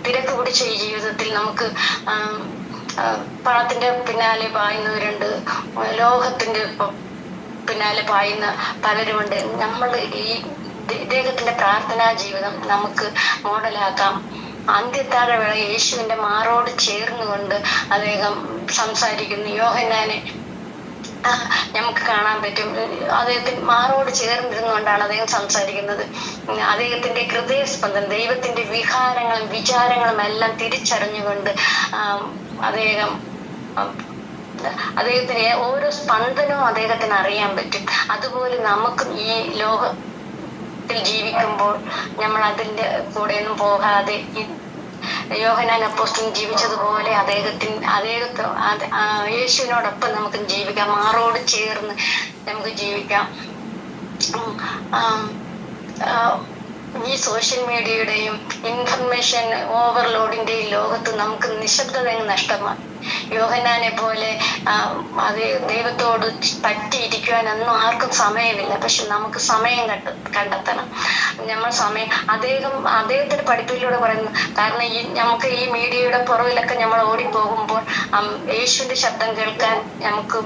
തിരക്ക് പിടിച്ച ഈ ജീവിതത്തിൽ നമുക്ക് പണത്തിന്റെ പിന്നാലെ പായുന്നവരുണ്ട്, ലോകത്തിന്റെ പിന്നാലെ പായുന്ന പലരുമുണ്ട്. നമ്മൾ ഈ ഇദ്ദേഹത്തിന്റെ പ്രാർത്ഥനാ ജീവിതം നമുക്ക് മോഡലാക്കാം. അന്ത്യത്താഴ വേള യേശുവിന്റെ മാറോട് ചേർന്നുകൊണ്ട് അദ്ദേഹം സംസാരിക്കുന്നു. യോഹന്നാനെ നമുക്ക് കാണാൻ പറ്റും, അദ്ദേഹത്തിന് മാറോട് ചേർന്നിരുന്നുകൊണ്ടാണ് അദ്ദേഹം സംസാരിക്കുന്നത്. അദ്ദേഹത്തിന്റെ ഹൃദയസ്പന്ദനം, ദൈവത്തിന്റെ വികാരങ്ങളും വിചാരങ്ങളും എല്ലാം തിരിച്ചറിഞ്ഞുകൊണ്ട് അദ്ദേഹത്തിന് ഓരോ സ്പന്ദനവും അദ്ദേഹത്തിന് അറിയാൻ പറ്റും. അതുപോലെ നമുക്കും ഈ ലോകത്തിൽ ജീവിക്കുമ്പോൾ നമ്മൾ അതിന്റെ കൂടെയൊന്നും പോകാതെ യോഹന്നാൻ അപ്പോസ്തലൻ ജീവിച്ചതുപോലെ യേശുവിനോടൊപ്പം നമുക്ക് ജീവിക്കാം, മാറോട് ചേർന്ന് നമുക്ക് ജീവിക്കാം. ഈ സോഷ്യൽ മീഡിയയുടെയും ഇൻഫർമേഷൻ ഓവർലോഡിന്റെയും ലോകത്ത് നമുക്ക് നിശബ്ദത നഷ്ടമാണ്. യോഹന്നാനെ പോലെ ദൈവത്തോട് പറ്റിയിരിക്കുവാനൊന്നും ആർക്കും സമയമില്ല. പക്ഷെ നമുക്ക് സമയം കണ്ടെത്തണം. നമ്മൾ അദ്ദേഹത്തിന്റെ പഠിപ്പിലൂടെ പറയുന്നു. കാരണം നമുക്ക് ഈ മീഡിയയുടെ പുറകിലൊക്കെ നമ്മൾ ഓടിപ്പോകുമ്പോൾ യേശുവിന്റെ ശബ്ദം കേൾക്കാൻ നമുക്ക്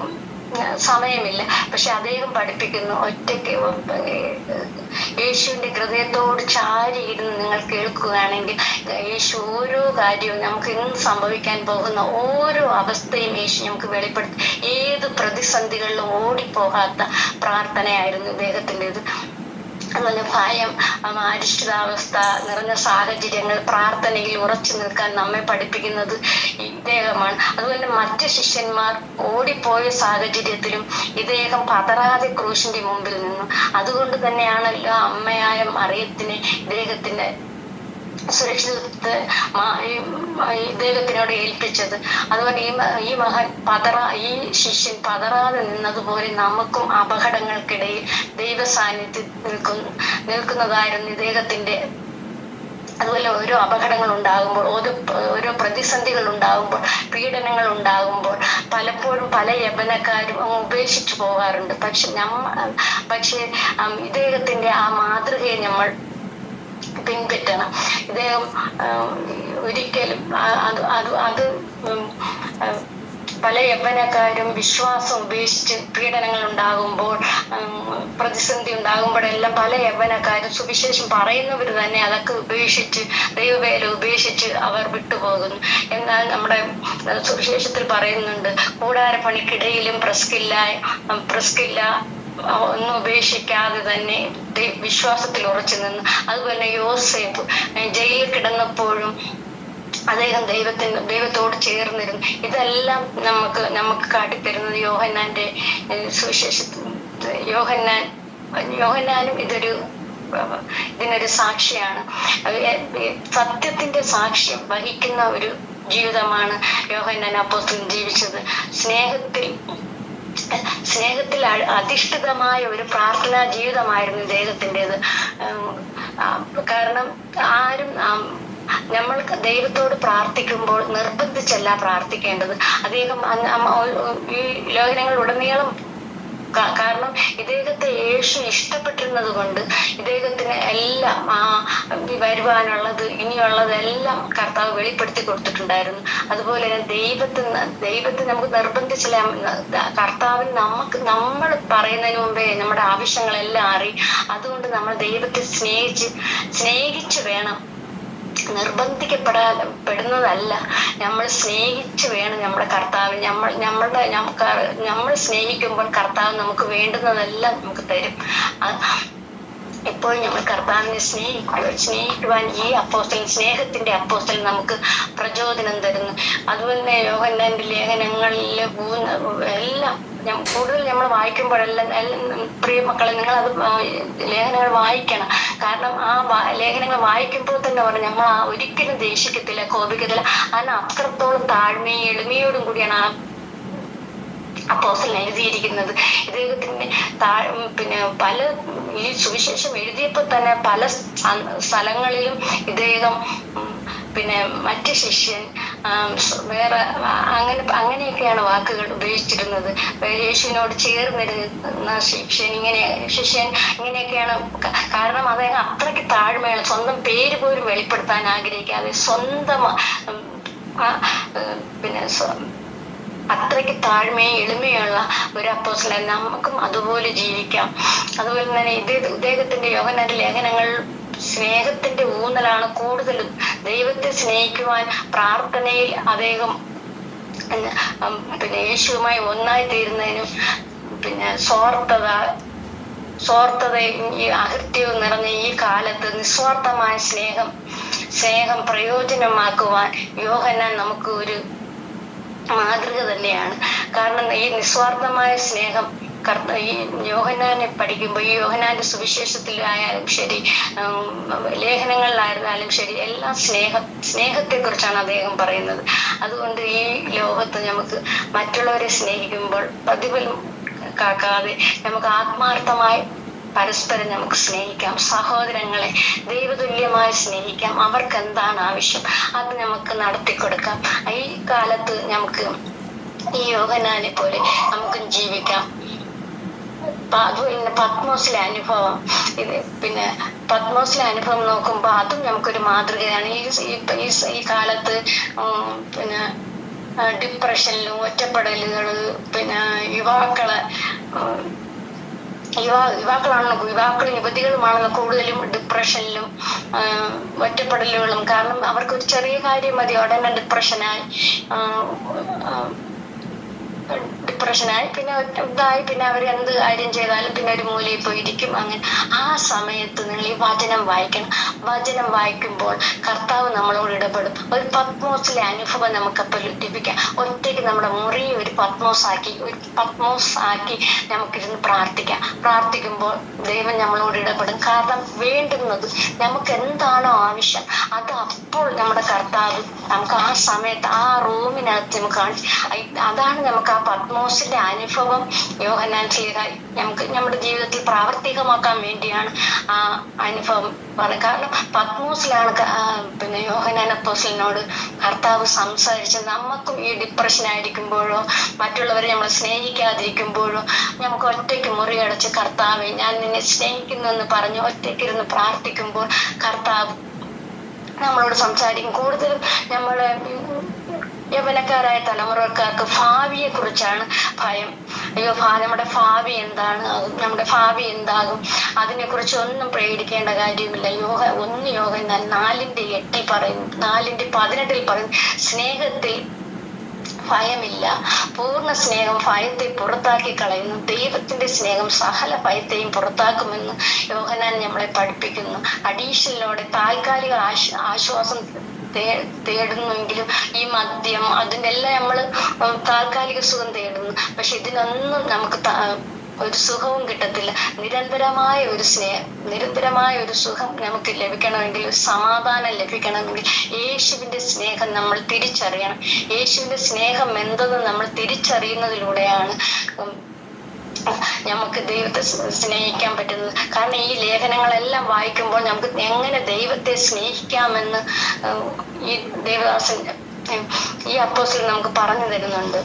സമയമില്ല. പക്ഷെ അദ്ദേഹം പഠിപ്പിക്കുന്നു, ഒറ്റയ്ക്ക് യേശുവിന്റെ ഹൃദയത്തോട് ചാരി ഇരുന്ന് നിങ്ങൾ കേൾക്കുകയാണെങ്കിൽ യേശു ഓരോ കാര്യവും, നമുക്ക് ഇന്ന് സംഭവിക്കാൻ പോകുന്ന ഓരോ അവസ്ഥയും യേശു നമുക്ക് വെളിപ്പെടുത്തി. ഏത് പ്രതിസന്ധികളിലും ഓടിപ്പോകാത്ത പ്രാർത്ഥനയായിരുന്നു ഇദ്ദേഹത്തിൻ്റെത്. അതുപോലെ ഭയം, അരിഷ്ടിതാവസ്ഥ നിറഞ്ഞ സാഹചര്യങ്ങൾ, പ്രാർത്ഥനയിൽ ഉറച്ചു നിൽക്കാൻ നമ്മെ പഠിപ്പിക്കുന്നത് ഇദ്ദേഹമാണ്. അതുപോലെ മറ്റ് ശിഷ്യന്മാർ ഓടിപ്പോയ സാഹചര്യത്തിലും ഇദ്ദേഹം പതറാതെ ക്രൂശിന്റെ മുമ്പിൽ നിന്നു. അതുകൊണ്ട് തന്നെയാണല്ലോ അമ്മയായ മറിയത്തിനെ ഇദ്ദേഹത്തിന്റെ സുരക്ഷിതത്വത്തെ ഇദ്ദേഹത്തിനോട് ഏൽപ്പിച്ചത്. അതുകൊണ്ട് ഈ ശിഷ്യൻ പതറാതെ നിന്നതുപോലെ നമുക്കും അപകടങ്ങൾക്കിടയിൽ ദൈവ സാന്നിധ്യം നിൽക്കുന്നതായിരുന്നു ഇദ്ദേഹത്തിന്റെ. അതുപോലെ ഓരോ അപകടങ്ങൾ ഉണ്ടാകുമ്പോൾ, ഓരോ പ്രതിസന്ധികൾ ഉണ്ടാകുമ്പോൾ, പീഡനങ്ങൾ ഉണ്ടാകുമ്പോൾ പലപ്പോഴും പല യൗവനക്കാരും ഉപേക്ഷിച്ചു പോകാറുണ്ട്. പക്ഷെ ഇദ്ദേഹത്തിന്റെ ആ മാതൃകയെ നമ്മൾ പിൻപറ്റണം. ഇദ്ദേഹം ഒരിക്കലും അത് പല യൗവനക്കാരും വിശ്വാസം ഉപേക്ഷിച്ച് പീഡനങ്ങൾ ഉണ്ടാകുമ്പോൾ, പ്രതിസന്ധി ഉണ്ടാകുമ്പോഴെല്ലാം പല യൗവനക്കാരും സുവിശേഷം പറയുന്നവർ തന്നെ അതൊക്കെ ഉപേക്ഷിച്ച്, ദൈവവേല ഉപേക്ഷിച്ച് അവർ വിട്ടുപോകുന്നു. എന്നാൽ നമ്മുടെ സുവിശേഷത്തിൽ പറയുന്നുണ്ട്, കൂടാരപ്പണിക്കിടയിലും പ്രസ്കില്ല ഒന്നും ഉപേക്ഷിക്കാതെ തന്നെ വിശ്വാസത്തിൽ ഉറച്ചു നിന്നു. അതുപോലെ യോസേഫ് ജയിലിൽ കിടന്നപ്പോഴും അദ്ദേഹം ദൈവത്തോട് ചേർന്നിരുന്നു. ഇതെല്ലാം നമുക്ക് കാട്ടിത്തരുന്നത് യോഹന്നാന്റെ സുവിശേഷത്തിൽ. യോഹന്നാനും ഇതിനൊരു സാക്ഷിയാണ്. സത്യത്തിന്റെ സാക്ഷ്യം വഹിക്കുന്ന ഒരു ജീവിതമാണ് യോഹന്നാൻ അപ്പോസ്തലൻ ജീവിച്ചത്. സ്നേഹത്തിൽ അധിഷ്ഠിതമായ ഒരു പ്രാർത്ഥനാ ജീവിതമായിരുന്നു ഇദ്ദേഹത്തിൻ്റെത്. കാരണം നമ്മൾക്ക് ദൈവത്തോട് പ്രാർത്ഥിക്കുമ്പോൾ നിർബന്ധിച്ചല്ല പ്രാർത്ഥിക്കേണ്ടത്. അദ്ദേഹം ഈ ലേഖനങ്ങളിലുടനീളം, കാരണം ഇദ്ദേഹത്തെ യേശു ഇഷ്ടപ്പെട്ടിരുന്നത് കൊണ്ട് ഇദ്ദേഹത്തിന് എല്ലാം വരുവാനുള്ളത് ഇനിയുള്ളതെല്ലാം കർത്താവ് വെളിപ്പെടുത്തി കൊടുത്തിട്ടുണ്ടായിരുന്നു. അതുപോലെ തന്നെ ദൈവത്തെ നമുക്ക് നിർബന്ധിച്ചില്ല. കർത്താവിന് നമ്മൾ പറയുന്നതിന് മുമ്പേ നമ്മുടെ ആവശ്യങ്ങളെല്ലാം അറിയും. അതുകൊണ്ട് നമ്മൾ ദൈവത്തെ സ്നേഹിച്ച് വേണം, നിർബന്ധിക്കപ്പെടുന്നതല്ല. നമ്മൾ സ്നേഹിച്ച് വേണം നമ്മുടെ കർത്താവിന്. നമ്മൾ സ്നേഹിക്കുമ്പോൾ കർത്താവ് നമുക്ക് വേണ്ടുന്നതെല്ലാം നമുക്ക് തരും. ഇപ്പോൾ നമ്മൾ കർത്താവിനെ സ്നേഹിക്കുവാൻ ഈ സ്നേഹത്തിന്റെ അപ്പോസ്തലൻ നമുക്ക് പ്രചോദനം തരുന്നു. അതുപോലെ തന്നെ യോഹന്നാന്റെ ലേഖനങ്ങളിലെ എല്ലാം കൂടുതൽ നമ്മൾ വായിക്കുമ്പോഴെല്ലാം, പ്രിയ മക്കളെ, നിങ്ങൾ അത് ലേഖനങ്ങൾ വായിക്കണം. കാരണം ആ ലേഖനങ്ങൾ വായിക്കുമ്പോൾ തന്നെ നമ്മൾ ഒരിക്കലും ദേഷിക്കത്തില്ല, കോപിക്കത്തില്ല. കാരണം അത്രത്തോളം താഴ്മയും എളിമയോടും കൂടിയാണ് ആ അപ്പോസ്തലൻ എഴുതിയിരിക്കുന്നത്. ഇദ്ദേഹത്തിന്റെ ഈ സുവിശേഷം എഴുതിയപ്പോൾ തന്നെ പല സ്ഥലങ്ങളിലും ഇദ്ദേഹം പിന്നെ മറ്റ് ശിഷ്യൻ, വേറെ അങ്ങനെയൊക്കെയാണ് വാക്കുകൾ ഉപയോഗിച്ചിരുന്നത്. യേശുവിനോട് ചേർന്നിരുന്ന ശിഷ്യൻ ഇങ്ങനെയൊക്കെയാണ്. കാരണം അദ്ദേഹം അത്രയ്ക്ക് താഴ്മയുള്ള, സ്വന്തം പേര് പോലും വെളിപ്പെടുത്താൻ ആഗ്രഹിക്കാതെ സ്വന്തം പിന്നെ അത്രയ്ക്ക് താഴ്മയും എളിമയുള്ള ഒരു അപ്പോസ്തലൻ. നമുക്കും അതുപോലെ ജീവിക്കാം. അതുപോലെ തന്നെ ഇദ്ദേഹത്തിന്റെ യോഹന്നാന്റെ ലേഖനങ്ങൾ സ്നേഹത്തിന്റെ ഊന്നലാണ് കൂടുതലും. ദൈവത്തെ സ്നേഹിക്കുവാൻ പ്രാർത്ഥനയിൽ അദ്ദേഹം പിന്നെ യേശുവുമായി ഒന്നായി തീരുന്നതിനും പിന്നെ സ്വാർത്ഥതയും ഈ അകൃത്യവും നിറഞ്ഞ ഈ കാലത്ത് നിസ്വാർത്ഥമായ സ്നേഹം പ്രയോജനമാക്കുവാൻ യോഹന്നാൻ നമുക്ക് ഒരു മാതൃക തന്നെയാണ്. കാരണം ഈ നിസ്വാർത്ഥമായ സ്നേഹം ഈ യോഹന്നാനെ പഠിക്കുമ്പോൾ, ഈ യോഹന്നാന്റെ സുവിശേഷത്തിലായാലും ശരി, ലേഖനങ്ങളിലായിരുന്നാലും ശരി, എല്ലാം സ്നേഹത്തെ കുറിച്ചാണ് അദ്ദേഹം പറയുന്നത്. അതുകൊണ്ട് ഈ ലോകത്ത് നമുക്ക് മറ്റുള്ളവരെ സ്നേഹിക്കുമ്പോൾ പ്രതിഫലം കാക്കാതെ നമുക്ക് ആത്മാർത്ഥമായി പരസ്പരം നമുക്ക് സ്നേഹിക്കാം. സഹോദരങ്ങളെ ദൈവതുല്യമായി സ്നേഹിക്കാം. അവർക്ക് എന്താണ് ആവശ്യം അത് നമുക്ക് നടത്തിക്കൊടുക്കാം. ഈ കാലത്ത് നമുക്ക് ഈ യോഹന്നാനെ പോലെ നമുക്കും ജീവിക്കാം. അതുപോലെ പത്മോസിലെ അനുഭവം, പിന്നെ പത്മോസിലെ അനുഭവം നോക്കുമ്പോൾ അതും നമുക്കൊരു മാതൃകയാണ്. ഈ കാലത്ത് പിന്നെ ഡിപ്രഷനിലും ഒറ്റപ്പെടലുകള്, പിന്നെ യുവാക്കളും യുവതികളുമാണല്ലോ കൂടുതലും ഡിപ്രഷനിലും ഒറ്റപ്പെടലുകളും. കാരണം അവർക്ക് ഒരു ചെറിയ കാര്യം മതി ഉടനെ ഡിപ്രഷനായി പിന്നെ ഇതായി, പിന്നെ അവർ എന്ത് കാര്യം ചെയ്താലും പിന്നെ ഒരു മൂലയിൽ പോയിരിക്കും. അങ്ങനെ ആ സമയത്ത് നിങ്ങൾ ഈ വചനം വായിക്കണം. വചനം വായിക്കുമ്പോൾ കർത്താവ് നമ്മളോട് ഇടപെടും. ഒരു പത്മോസിലെ അനുഭവം നമുക്കപ്പോൾ ലഭിക്കാം. ഒറ്റയ്ക്ക് നമ്മുടെ മുറി ഒരു പത്മോസ് ആക്കി നമുക്കിരുന്ന് പ്രാർത്ഥിക്കുമ്പോൾ ദൈവം നമ്മളോട് ഇടപെടും. കാരണം വേണ്ടുന്നത് നമുക്ക് എന്താണോ ആവശ്യം അത് അപ്പോൾ നമ്മുടെ കർത്താവ് നമുക്ക് ആ സമയത്ത് ആ റൂമിനകത്ത് നമുക്ക് അതാണ് നമുക്ക് ആ പത്മോസിന്റെ അനുഭവം യോഹന്നാൻ ശ്ലീഹ നമുക്ക് നമ്മുടെ ജീവിതത്തിൽ പ്രാവർത്തികമാക്കാൻ വേണ്ടിയാണ് ആ അനുഭവം പറഞ്ഞത്. കാരണം പത്മോസിലാണ് പിന്നെ യോഹന്നാൻ അപ്പോസ്തലനോട് കർത്താവ് സംസാരിച്ച് നമുക്കും ഈ ഡിപ്രഷൻ ആയിരിക്കുമ്പോഴോ മറ്റുള്ളവരെ നമ്മൾ സ്നേഹിക്കാതിരിക്കുമ്പോഴോ നമുക്ക് ഒറ്റയ്ക്ക് മുറിയടച്ച് കർത്താവെ ഞാൻ നിന്നെ സ്നേഹിക്കുന്നു എന്ന് പറഞ്ഞ് ഒറ്റയ്ക്കിരുന്ന് പ്രാർത്ഥിക്കുമ്പോൾ കർത്താവ് നമ്മളോട് സംസാരിക്കും. കൂടുതലും നമ്മളെ യൗവനക്കാരായ തലമുറക്കാർക്ക് ഭാവിയെ കുറിച്ചാണ് ഭയം. അയ്യോ നമ്മുടെ ഭാവി എന്താണ്, നമ്മുടെ ഭാവി എന്താകും, അതിനെ കുറിച്ച് ഒന്നും പേടിക്കേണ്ട കാര്യമില്ല. യോഹന്നാൻ 4:8 പറയുന്നു, 4:18 പറയുന്നു, സ്നേഹത്തിൽ ഭയമില്ല, പൂർണ്ണ സ്നേഹം ഭയത്തെ പുറത്താക്കി കളയുന്നു, ദൈവത്തിന്റെ സ്നേഹം സകല ഭയത്തെയും പുറത്താക്കുമെന്ന് യോഹന്നാൻ നമ്മളെ പഠിപ്പിക്കുന്നു. അഡീഷനിലൂടെ താൽക്കാലിക ആശ്വാസം തേടുന്നെങ്കിലും ഈ മദ്യം അതിനെല്ലാം നമ്മള് താൽക്കാലിക സുഖം തേടുന്നു. പക്ഷെ ഇതിനൊന്നും നമുക്ക് ഒരു സുഖവും കിട്ടത്തില്ല. നിരന്തരമായ ഒരു സുഖം നമുക്ക് ലഭിക്കണമെങ്കിൽ, സമാധാനം ലഭിക്കണമെങ്കിൽ യേശുവിന്റെ സ്നേഹം നമ്മൾ തിരിച്ചറിയണം. യേശുവിന്റെ സ്നേഹം എന്തെന്ന് നമ്മൾ തിരിച്ചറിയുന്നതിലൂടെയാണ് നമുക്ക് ദൈവത്തെ സ്നേഹിക്കാൻ പറ്റുന്നത്. കാരണം ഈ ലേഖനങ്ങളെല്ലാം വായിക്കുമ്പോൾ നമുക്ക് എങ്ങനെ ദൈവത്തെ സ്നേഹിക്കാമെന്ന് ഈ ദേവദാസൻ ഈ അപ്പോസ്തലൻ നമുക്ക് പറഞ്ഞു തരുന്നുണ്ട്.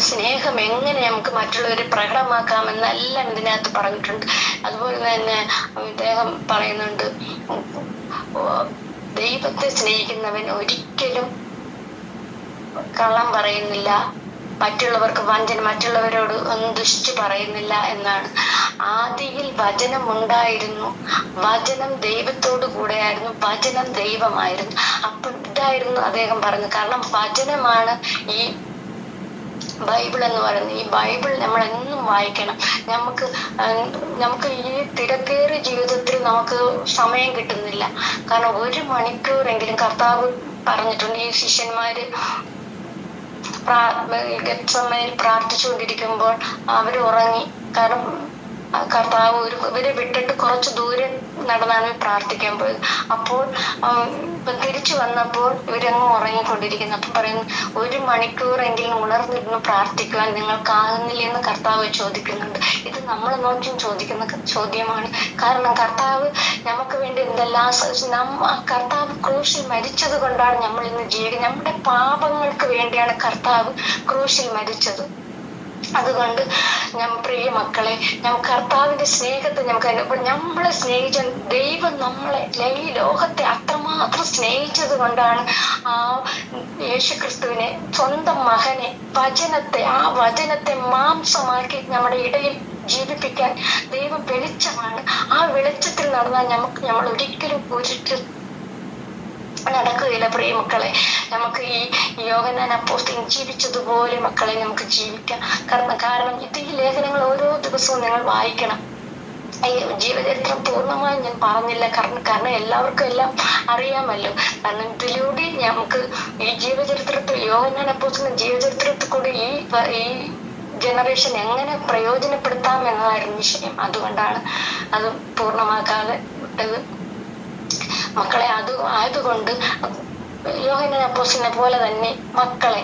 സ്നേഹം എങ്ങനെ നമുക്ക് മറ്റുള്ളവരെ പ്രകടമാക്കാമെന്നെല്ലാം ഇതിനകത്ത് പറഞ്ഞിട്ടുണ്ട്. അതുപോലെ തന്നെ ഇദ്ദേഹം പറയുന്നുണ്ട്, ദൈവത്തെ സ്നേഹിക്കുന്നവൻ ഒരിക്കലും കള്ളം പറയുന്നില്ല, മറ്റുള്ളവരോട് ഒന്നും ദുഷ്ടി പറയുന്നില്ല എന്നാണ്. ആദിയിൽ വചനം ഉണ്ടായിരുന്നു, വചനം ദൈവത്തോടു കൂടെയായിരുന്നു, വചനം ദൈവമായിരുന്നു. അപ്പൊ ഇതായിരുന്നു അദ്ദേഹം പറഞ്ഞു. കാരണം വചനമാണ് ഈ ബൈബിൾ എന്ന് പറയുന്നത്. ഈ ബൈബിൾ നമ്മൾ എന്നും വായിക്കണം. നമുക്ക് ഈ തിരക്കേറിയ ജീവിതത്തിൽ നമുക്ക് സമയം കിട്ടുന്നില്ല. കാരണം 1 മണിക്കൂറെങ്കിലും കർത്താവ് പറഞ്ഞിട്ടുണ്ട്. ഈ ശിഷ്യന്മാര് ഗെത്സമനയിൽ പ്രാർത്ഥിച്ചുകൊണ്ടിരിക്കുമ്പോൾ അവർ ഉറങ്ങി. കാരണം കർത്താവ് ഇവരെ വിട്ടിട്ട് കുറച്ച് ദൂരെ നടന്നാണ് പ്രാർത്ഥിക്കാൻ പോയത്. അപ്പോൾ തിരിച്ചു വന്നപ്പോൾ ഇവരങ്ങ് ഉറങ്ങിക്കൊണ്ടിരിക്കുന്നു. അപ്പം പറയുന്നു, 1 മണിക്കൂറെങ്കിലും ഉണർന്നിരുന്ന് പ്രാർത്ഥിക്കുവാൻ നിങ്ങൾക്കാകുന്നില്ല എന്ന് കർത്താവ് ചോദിക്കുന്നുണ്ട്. ഇത് നമ്മൾ നോക്കിയും ചോദിക്കുന്ന ചോദ്യമാണ്. കാരണം കർത്താവ് നമുക്ക് വേണ്ടി എന്തെല്ലാം കർത്താവ് ക്രൂശിൽ മരിച്ചത് കൊണ്ടാണ് നമ്മൾ ഇന്ന് ജീവിക്കുന്നത്. നമ്മുടെ പാപങ്ങൾക്ക് വേണ്ടിയാണ് കർത്താവ് ക്രൂശിൽ മരിച്ചത്. അതുകൊണ്ട് പ്രിയ മക്കളെ, കർത്താവിന്റെ സ്നേഹത്തെ നമ്മളെ സ്നേഹിച്ച ദൈവം നമ്മളെ ഈ ലോകത്തെ അത്രമാത്രം സ്നേഹിച്ചത് കൊണ്ടാണ് ആ യേശുക്രിസ്തുവിനെ, സ്വന്തം മകനെ, ആ വചനത്തെ മാംസമാക്കി നമ്മുടെ ഇടയിൽ ജീവിപ്പിക്കാൻ ദൈവം വെളിച്ചമാണ്. ആ വെളിച്ചത്തിൽ നടന്നാൽ നമ്മൾ ഒരിക്കലും നടക്കുകയില്ല. പ്രിയ മക്കളെ, നമുക്ക് ഈ യോഹന്നാൻ അപ്പോസ്തലൻ ജീവിച്ചതുപോലെ മക്കളെ നമുക്ക് ജീവിക്കാം. കാരണം ഈ ലേഖനങ്ങൾ ഓരോ ദിവസവും നിങ്ങൾ വായിക്കണം. ഈ ജീവചരിത്രം പൂർണ്ണമായും ഞാൻ പറഞ്ഞില്ല, കാരണം എല്ലാവർക്കും എല്ലാം അറിയാമല്ലോ. കാരണം ഇതിലൂടെ നമുക്ക് ഈ ജീവചരിത്രത്തിൽ, യോഹന്നാൻ അപ്പോസ്തലൻ ജീവചരിത്രത്തിൽ കൂടി ഈ ജനറേഷൻ എങ്ങനെ പ്രയോജനപ്പെടുത്താം എന്നതായിരുന്നു വിഷയം. അതുകൊണ്ടാണ് അത് പൂർണ്ണമാക്കാതെ വിട്ടത്. മക്കളെ, ആയതുകൊണ്ട് യോഹന്നാൻ അപ്പോസ്തലനെ പോലെ തന്നെ മക്കളെ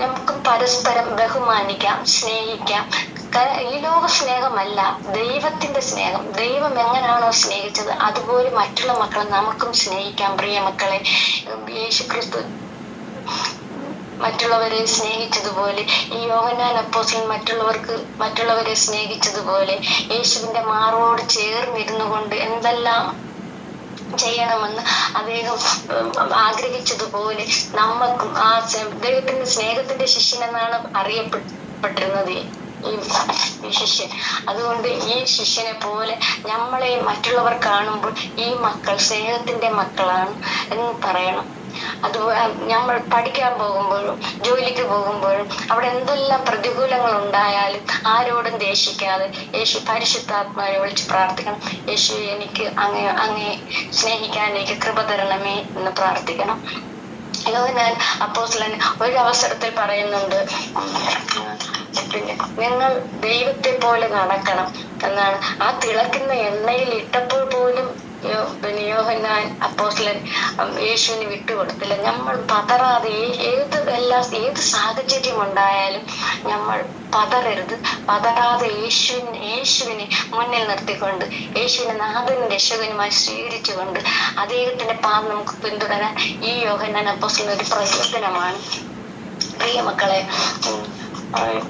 നമുക്ക് പരസ്പരം ബഹുമാനിക്കാം, സ്നേഹിക്കാം. ഈ ലോക സ്നേഹമല്ല, ദൈവത്തിന്റെ സ്നേഹം. ദൈവം എങ്ങനെയാണോ സ്നേഹിച്ചത് അതുപോലെ മറ്റുള്ള മക്കളെ നമുക്കും സ്നേഹിക്കാം. പ്രിയ മക്കളെ, യേശുക്രിസ്തു മറ്റുള്ളവരെ സ്നേഹിച്ചതുപോലെ, ഈ യോഹന്നാൻ അപ്പോസ്തലൻ മറ്റുള്ളവരെ സ്നേഹിച്ചതുപോലെ, യേശുവിന്റെ മാറോട് ചേർന്നിരുന്നു കൊണ്ട് എന്തെല്ലാം ചെയ്യണമെന്ന് അദ്ദേഹം ആഗ്രഹിച്ചതുപോലെ നമുക്കും ആ ദൈവത്തിന്റെ സ്നേഹത്തിന്റെ ശിഷ്യൻ എന്നാണ് അറിയപ്പെട്ടിരുന്നത് ഈ ശിഷ്യൻ. അതുകൊണ്ട് ഈ ശിഷ്യനെ പോലെ നമ്മളെ മറ്റുള്ളവർ കാണുമ്പോൾ ഈ മക്കൾ സ്നേഹത്തിന്റെ മക്കളാണ് എന്ന് പറയണം. അതുപോലെ നമ്മൾ പഠിക്കാൻ പോകുമ്പോഴും ജോലിക്ക് പോകുമ്പോഴും അവിടെ എന്തെല്ലാം പ്രതികൂലങ്ങൾ ഉണ്ടായാലും ആരോടും ദേഷിക്കാതെ പരിശുദ്ധാത്മാവിനെ വിളിച്ച് പ്രാർത്ഥിക്കണം. യേശു, എനിക്ക് അങ്ങേ സ്നേഹിക്കാൻ എനിക്ക് കൃപ തരണമേ എന്ന് പ്രാർത്ഥിക്കണം. യോഹന്നാൻ അപ്പോസ്തലൻ ഒരവസരത്തിൽ പറയുന്നുണ്ട്, പിന്നെ നിങ്ങൾ ദൈവത്തെ പോലെ നടക്കണം എന്നാണ്. ആ തിളക്കുന്ന എണ്ണയിൽ ഇട്ടപ്പോൾ പോലും യോഹന്നാൻ അപ്പോസ്തലൻ യേശുവിന് വിട്ടുകൊടുത്തില്ല. നമ്മൾ പതറാതെ ഏത് സാഹചര്യം ഉണ്ടായാലും നമ്മൾ പതറാതെ യേശുവിനെ മുന്നിൽ നിർത്തിക്കൊണ്ട്, യേശുവിനെ നാഥനും രക്ഷകനുമായി സ്വീകരിച്ചുകൊണ്ട് അദ്ദേഹത്തിന്റെ പാദം നമുക്ക് പിന്തുടരാൻ ഈ യോഹന്നാൻ അപ്പോസ്തലൻ ഒരു പ്രചോദനമാണ്. പ്രിയ മക്കളെ,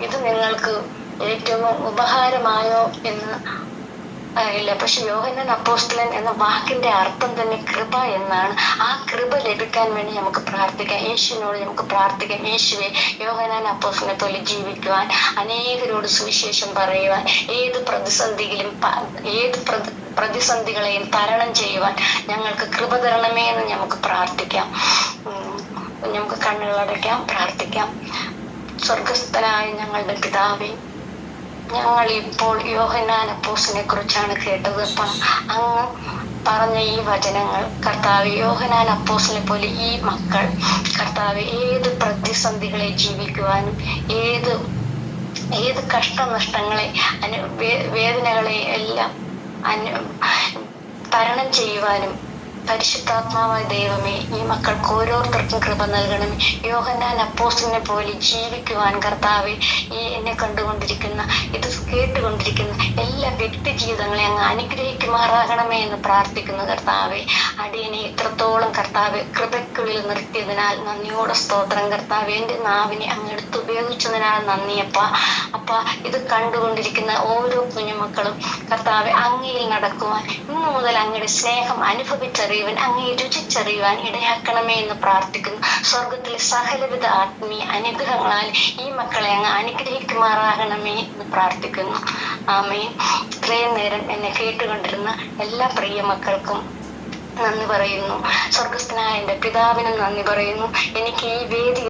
ഇത് നിങ്ങൾക്ക് ഏറ്റവും ഉപകാരമായോ എന്ന് ഇല്ല. പക്ഷെ യോഹന്നാൻ അപ്പോസ്തലൻ എന്ന വാക്കിന്റെ അർത്ഥം തന്നെ കൃപ എന്നാണ്. ആ കൃപ ലഭിക്കാൻ വേണ്ടി നമുക്ക് പ്രാർത്ഥിക്കാം. യേശുവിനോട് നമുക്ക് പ്രാർത്ഥിക്കാം, യേശുവെ, യോഹന്നാൻ അപ്പോസ്തലനെ പോലെ ജീവിക്കുവാൻ, അനേകരോട് സുവിശേഷം പറയുവാൻ, ഏത് പ്രതിസന്ധികളെയും തരണം ചെയ്യുവാൻ ഞങ്ങൾക്ക് കൃപ തരണമേ എന്ന് നമുക്ക് പ്രാർത്ഥിക്കാം. നമുക്ക് കണ്ണുകളടയ്ക്കാം, പ്രാർത്ഥിക്കാം. സ്വർഗസ്ഥനായ ഞങ്ങളുടെ പിതാവേ, ഞങ്ങൾ ഇപ്പോൾ യോഹന്നാൻ അപ്പോസ്തലനെ കുറിച്ചാണ് കേട്ടത്. അങ്ങ് പറഞ്ഞ ഈ വചനങ്ങൾ കർത്താവ്, യോഹന്നാൻ അപ്പോസ്തലനെ പോലെ ഈ മക്കൾ കർത്താവ് ഏത് പ്രതിസന്ധികളെ ജീവിക്കുവാനും, ഏത് കഷ്ടനഷ്ടങ്ങളെ വേദനകളെ എല്ലാം തരണം ചെയ്യുവാനും പരിശുദ്ധാത്മാവായ ദൈവമേ, ഈ മക്കൾക്ക് ഓരോരുത്തർക്കും കൃപ നൽകണമേ. യോഹന്നാൻ അപ്പോസ്തലനെ പോലെ ജീവിക്കുവാൻ കർത്താവെ, എന്നെ കണ്ടുകൊണ്ടിരിക്കുന്ന, ഇത് കേട്ടുകൊണ്ടിരിക്കുന്ന എല്ലാ വ്യക്തി ജീവിതങ്ങളെ അങ്ങ് അനുഗ്രഹിക്കുമാറാകണമേ എന്ന് പ്രാർത്ഥിക്കുന്നു. കർത്താവെ, അടിയനെ ഇത്രത്തോളം കർത്താവ് കൃപയ്ക്കുള്ളിൽ നിർത്തിയതിനാൽ നന്ദിയോടെ സ്തോത്രം. കർത്താവ്, എന്റെ നാവിനെ അങ്ങ് എടുത്തുപയോഗിച്ചതിനാൽ നന്ദിയപ്പ. ഇത് കണ്ടുകൊണ്ടിരിക്കുന്ന ഓരോ കുഞ്ഞുമക്കളും കർത്താവ് അങ്ങയിൽ നടക്കുവാൻ, ഇന്നു മുതൽ അങ്ങയുടെ സ്നേഹം അനുഭവിച്ചറിയുവാൻ, അങ്ങയെ രുചിച്ചറിയുവാൻ ഇടയാക്കണമേ എന്ന് പ്രാർത്ഥിക്കുന്നു. സ്വർഗത്തിലെ സകലവിധ ആത്മീയ അനുഗ്രഹങ്ങളാൽ ഈ മക്കളെ അങ്ങ് അനുഗ്രഹിക്കുമാറാകണമേ എന്ന് പ്രാർത്ഥിക്കുന്നു. ആമേൻ. ഇത്രയും നേരം എന്നെ കേട്ടുകൊണ്ടിരുന്ന എല്ലാ പ്രിയ മക്കൾക്കും നന്ദി പറയുന്നു. സ്വർഗസ്ഥനായ എന്റെ പിതാവിനും നന്ദി പറയുന്നു. എനിക്ക് ഈ വേദി